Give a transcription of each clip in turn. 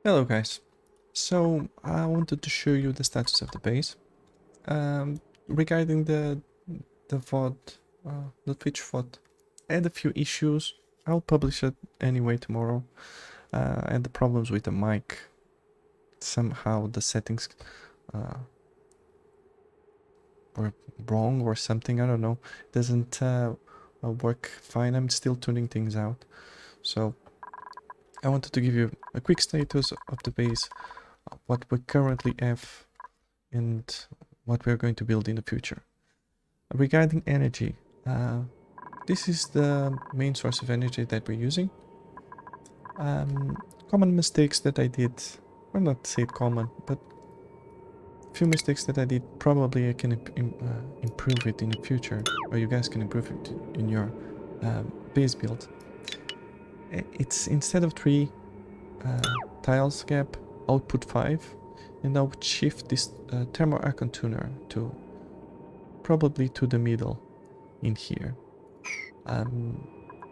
Hello guys. So I wanted to show you the status of the base. Regarding the VOD, the Twitch VOD, I had a few issues. I'll publish it anyway tomorrow. I had the problems with the mic. Somehow the settings were wrong or something. I don't know. It doesn't work fine. I'm still tuning things out. So I wanted to give you a quick status of the base, what we currently have, and what we're going to build in the future. Regarding energy, this is the main source of energy that we're using. Common mistakes that I did, well, not say common, but a few mistakes that I did, probably I can improve it in the future, or you guys can improve it in your base build. It's instead of 3 tiles gap, I'll put 5, and I would shift this thermal icon tuner to probably to the middle in here.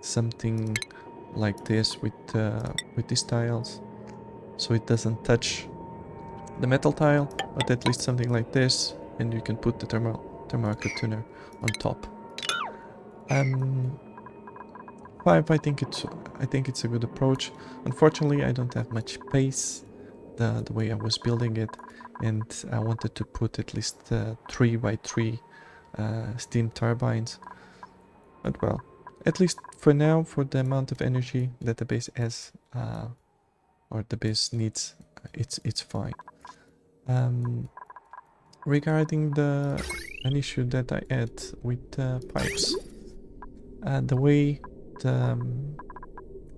Something like this with these tiles, so it doesn't touch the metal tile, but at least something like this, and you can put the thermal icon tuner on top. 5, I think it's a good approach. Unfortunately, I don't have much space the way I was building it, and I wanted to put at least 3 by 3 steam turbines. But well, at least for now, for the amount of energy that the base has, or the base needs, it's fine. Regarding an issue that I had with pipes, the way the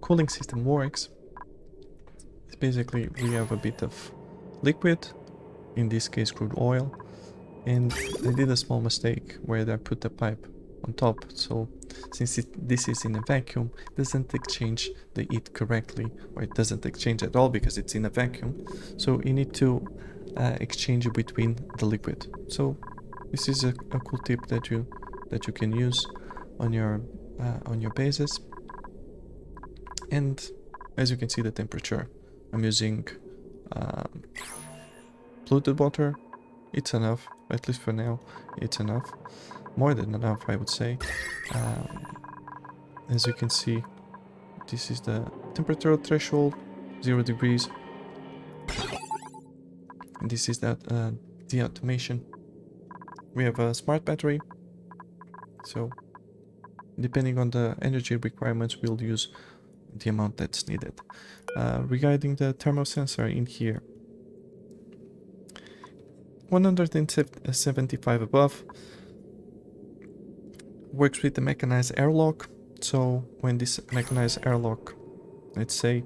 cooling system works is basically we have a bit of liquid, in this case crude oil, and I did a small mistake where I put the pipe on top, so since this is in a vacuum, it doesn't exchange the heat correctly, or it doesn't exchange at all because it's in a vacuum, so you need to exchange it between the liquid. So this is a cool tip that you can use on your bases. And as you can see, the temperature, I'm using polluted water. It's enough, at least for now. It's enough, more than enough, I would say. As you can see, this is the temperature threshold, 0 degrees. And this is that the automation. We have a smart battery, so depending on the energy requirements, we'll use the amount that's needed. Regarding the thermal sensor in here, 175 above, works with the mechanized airlock. So when this mechanized airlock, let's say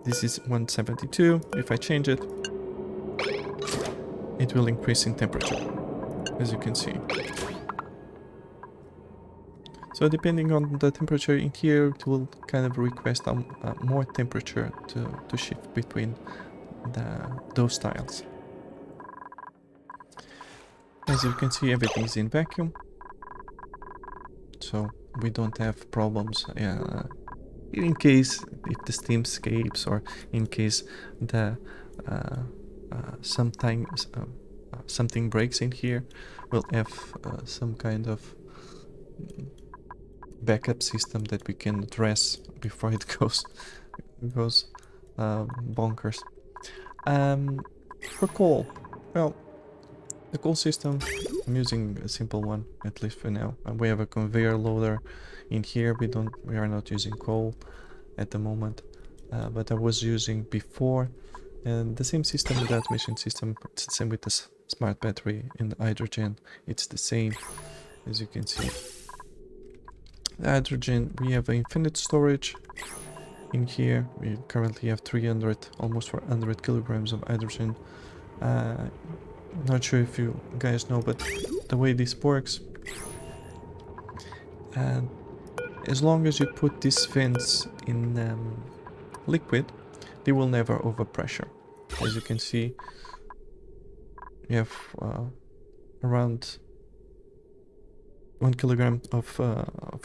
this is 172, if I change it, it will increase in temperature, as you can see. So depending on the temperature in here, it will kind of request more temperature to shift between those tiles. As you can see, everything is in vacuum, so we don't have problems in case if the steam escapes, or in case the sometimes something breaks in here, we'll have some kind of backup system that we can address before it goes bonkers. For coal, well, the coal system, I'm using a simple one, at least for now. We have a conveyor loader in here. We are not using coal at the moment, but I was using before, and the same system with the automation system. It's the same with the smart battery and the hydrogen. It's the same, as you can see. The hydrogen, we have infinite storage in here. We currently have 300, almost 400 kilograms of hydrogen. Not sure if you guys know, but the way this works, as long as you put these vents in liquid, they will never overpressure. As you can see, we have around 1 kilogram of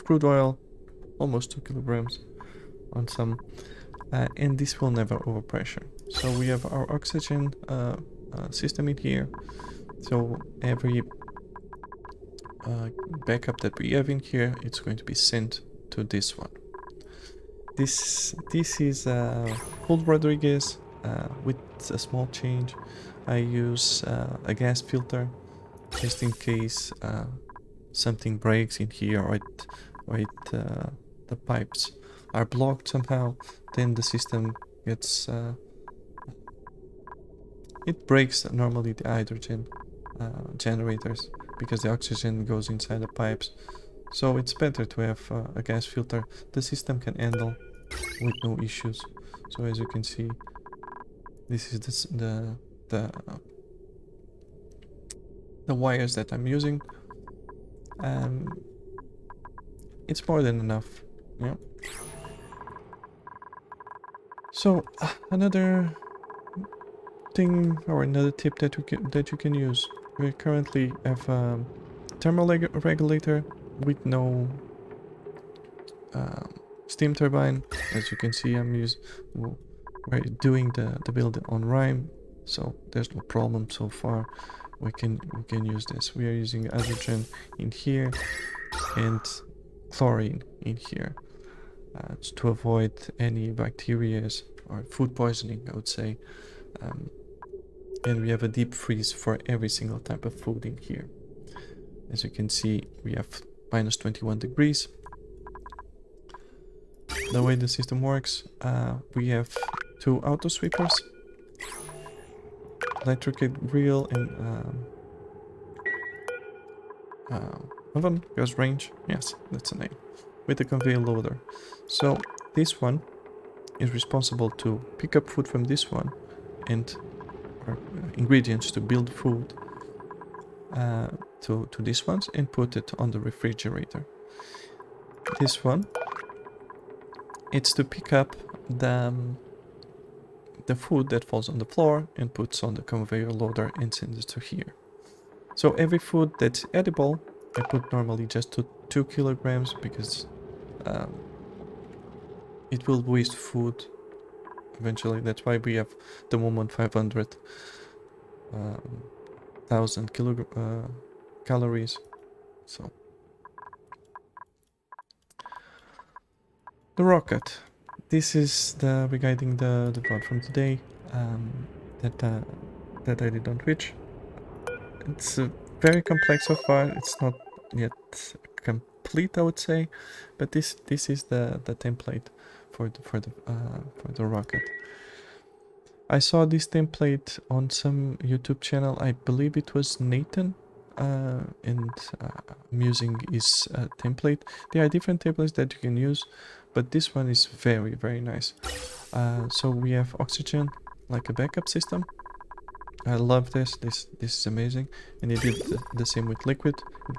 crude oil, almost 2 kilograms on some, and this will never overpressure. So we have our oxygen system in here. So every backup that we have in here, it's going to be sent to this one. This is Paul Rodriguez with a small change. I use a gas filter just in case something breaks in here, or the pipes are blocked somehow. Then the system gets it breaks normally the hydrogen generators because the oxygen goes inside the pipes. So it's better to have a gas filter the system can handle with no issues. So as you can see, this is the wires that I'm using. It's more than enough. Yeah. So another thing or another tip that you can use. We currently have a thermal regulator with no steam turbine. As you can see, we're doing the build on Rime, so there's no problem so far. We can use this. We are using hydrogen in here and chlorine in here to avoid any bacteria or food poisoning, I would say. And we have a deep freeze for every single type of food in here. As you can see, we have minus 21 degrees. The way the system works, we have two auto sweepers, electric grill, and oven goes range. Yes, that's the name. With the conveyor loader. So this one is responsible to pick up food from this one and ingredients to build food to these ones and put it on the refrigerator. This one, it's to pick up the food that falls on the floor and puts on the conveyor loader and sends it to here. So every food that's edible, I put normally just to 2 kilograms because it will waste food eventually. That's why we have the moment 500,000 calories. So the rocket. This is regarding the part from today that I did on Twitch. It's very complex so far. It's not yet complete, I would say, but this is the template for the rocket. I saw this template on some YouTube channel. I believe it was Nathan, and I'm using his template. There are different templates that you can use, but this one is very, very nice. So we have oxygen like a backup system. I love this. This is amazing, and it did the same with liquid.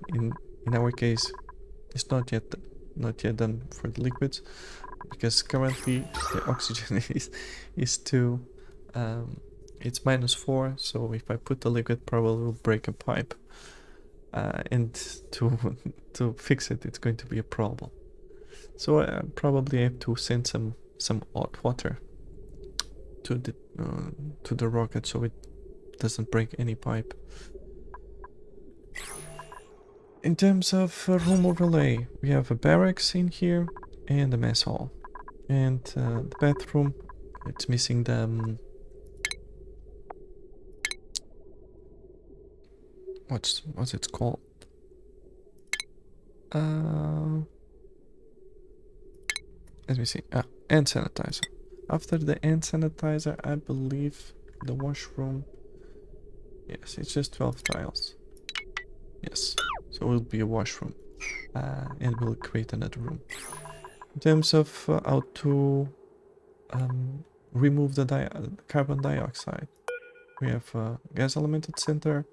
In our case, it's not yet done for the liquids because currently the oxygen is too. It's -4, so if I put the liquid, probably will break a pipe, and to fix it, it's going to be a problem. So I probably have to send some hot water to the rocket so it doesn't break any pipe. In terms of room overlay, we have a barracks in here and a mess hall, and the bathroom. It's missing the what's it called? Let me see. Hand sanitizer. After the hand sanitizer, I believe the washroom. Yes, it's just 12 tiles. Yes, so it will be a washroom, and we'll create another room. In terms of how to remove the carbon dioxide, we have a gas elemented sensor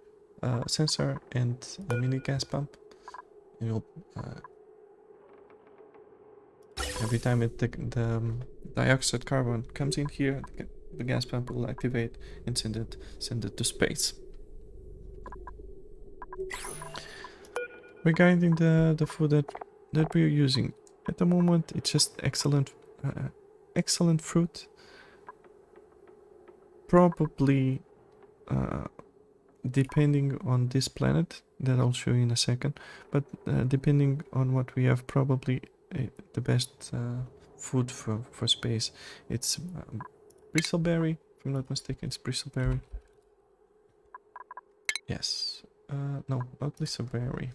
and a mini gas pump. And you'll every time the dioxide carbon comes in here, the gas pump will activate and send it to space. Regarding the food that we're using at the moment, it's just excellent excellent fruit. Probably depending on this planet that I'll show you in a second, but depending on what we have, probably the best food for space, it's bristleberry, if I'm not mistaken. It's bristleberry. Yes. No, not bristleberry.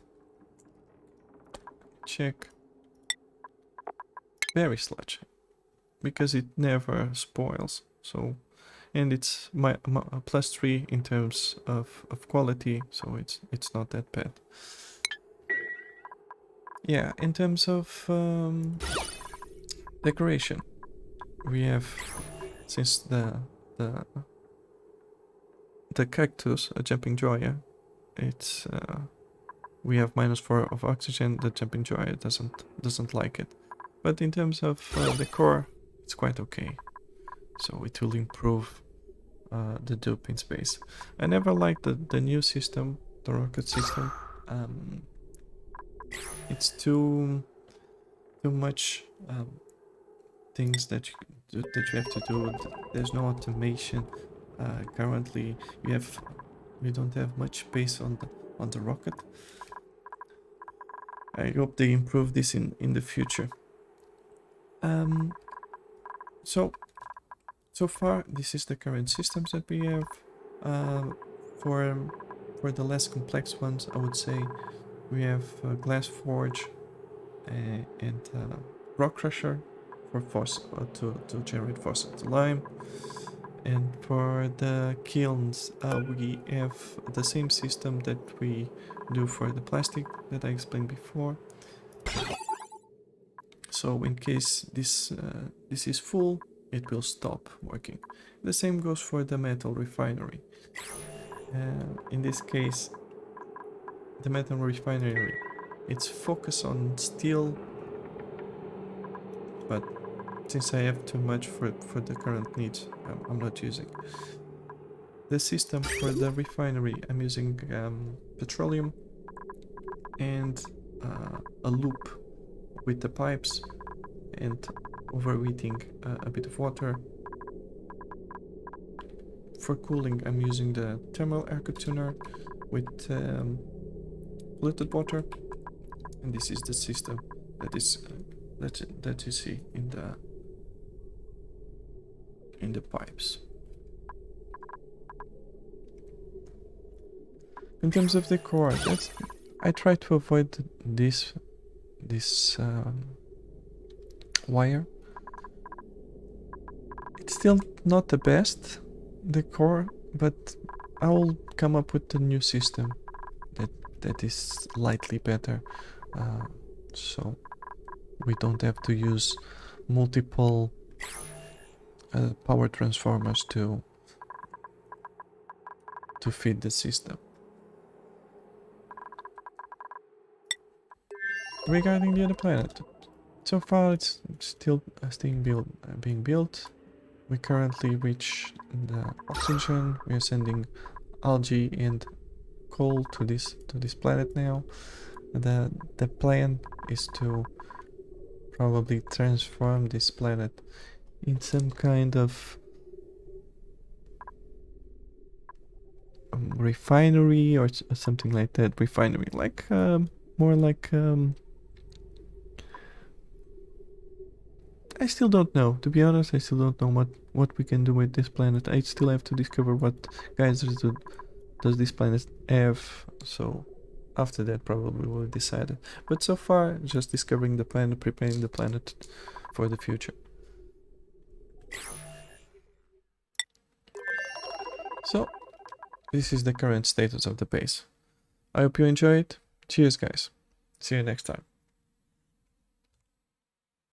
Check. Berry sludge, because it never spoils. So, and it's my +3 in terms of quality, so it's not that bad. Yeah, in terms of decoration, we have, since the cactus, a jumping joya, it's we have -4 of oxygen. The jumping joya doesn't like it, but in terms of decor, it's quite okay. So it will improve the dupe in space. I never liked the new system, the rocket system. It's too much things that you have to do. There's no automation. Currently, we don't have much space on the rocket. I hope they improve this in the future. So far, this is the current systems that we have. For the less complex ones, I would say we have glass forge and rock crusher for to generate fossil lime. And for the kilns, we have the same system that we do for the plastic that I explained before. So in case this is full, it will stop working. The same goes for the metal refinery. In this case, the metal refinery, it's focused on steel, but since I have too much for the current needs, I'm not using. The system for the refinery, I'm using petroleum and a loop with the pipes and overheating a bit of water. For cooling, I'm using the thermal air tuner with polluted water, and this is the system that is that you see in the pipes. In terms of decor, I try to avoid this wire. It's still not the best decor, but I will come up with a new system that is slightly better, so we don't have to use multiple power transformers to feed the system. Regarding the other planet, so far it's still being built. We currently reach the oxygen. We are sending algae and coal to this planet now. The plan is to probably transform this planet in some kind of refinery or something like that. Refinery, like more like I still don't know. To be honest, I still don't know what we can do with this planet. I still have to discover what geysers does this planet have. So after that, probably we'll decide it. But so far, just discovering the planet, preparing the planet for the future. So this is the current status of the base. I hope you enjoy it. Cheers, guys. See you next time.